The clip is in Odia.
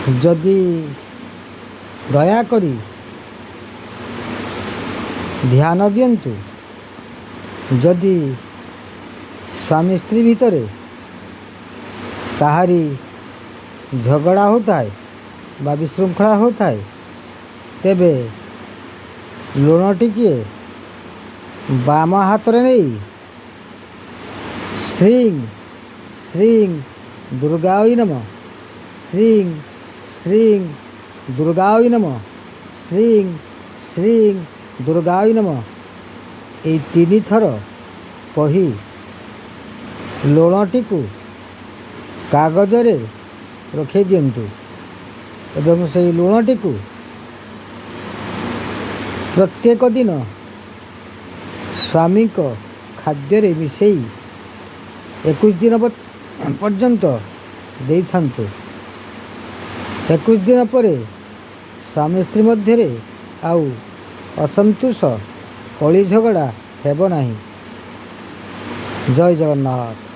ଯଦି ଦୟାକରି ଧ୍ୟାନ ଦିଅନ୍ତୁ, ଯଦି ସ୍ୱାମୀ ସ୍ତ୍ରୀ ଭିତରେ କାହାରି ଝଗଡ଼ା ହେଉଥାଏ ବା ବିଶୃଙ୍ଖଳା ହେଉଥାଏ, ତେବେ ଲୁଣ ଟିକିଏ ବାମ ହାତରେ ନେଇ ଶ୍ରୀଂ ଶ୍ରୀଂ ଦୁର୍ଗାୟ ନମଃ, ଶ୍ରୀଂ ଶ୍ରୀଂ ଦୁର୍ଗାୟ ନମଃ, ଶ୍ରୀଂ ଶ୍ରୀଂ ଦୁର୍ଗାୟ ନମଃ, ଏହି 3 ଥର କହି ଲୁଣଟିକୁ କାଗଜରେ ରଖାଇ ଦିଅନ୍ତୁ ଏବଂ ସେହି ଲୁଣଟିକୁ ପ୍ରତ୍ୟେକ ଦିନ ସ୍ୱାମୀଙ୍କ ଖାଦ୍ୟରେ ମିଶାଇ 21 ଦିନ ପର୍ଯ୍ୟନ୍ତ ଦେଇଥାନ୍ତୁ। 21 ଦିନ ପରେ ସ୍ୱାମୀ ସ୍ତ୍ରୀ ମଧ୍ୟରେ ଆଉ ଅସନ୍ତୋଷ କଳି ଝଗଡ଼ା ହେବ ନାହିଁ। ଜୟ ଜଗନ୍ନାଥ।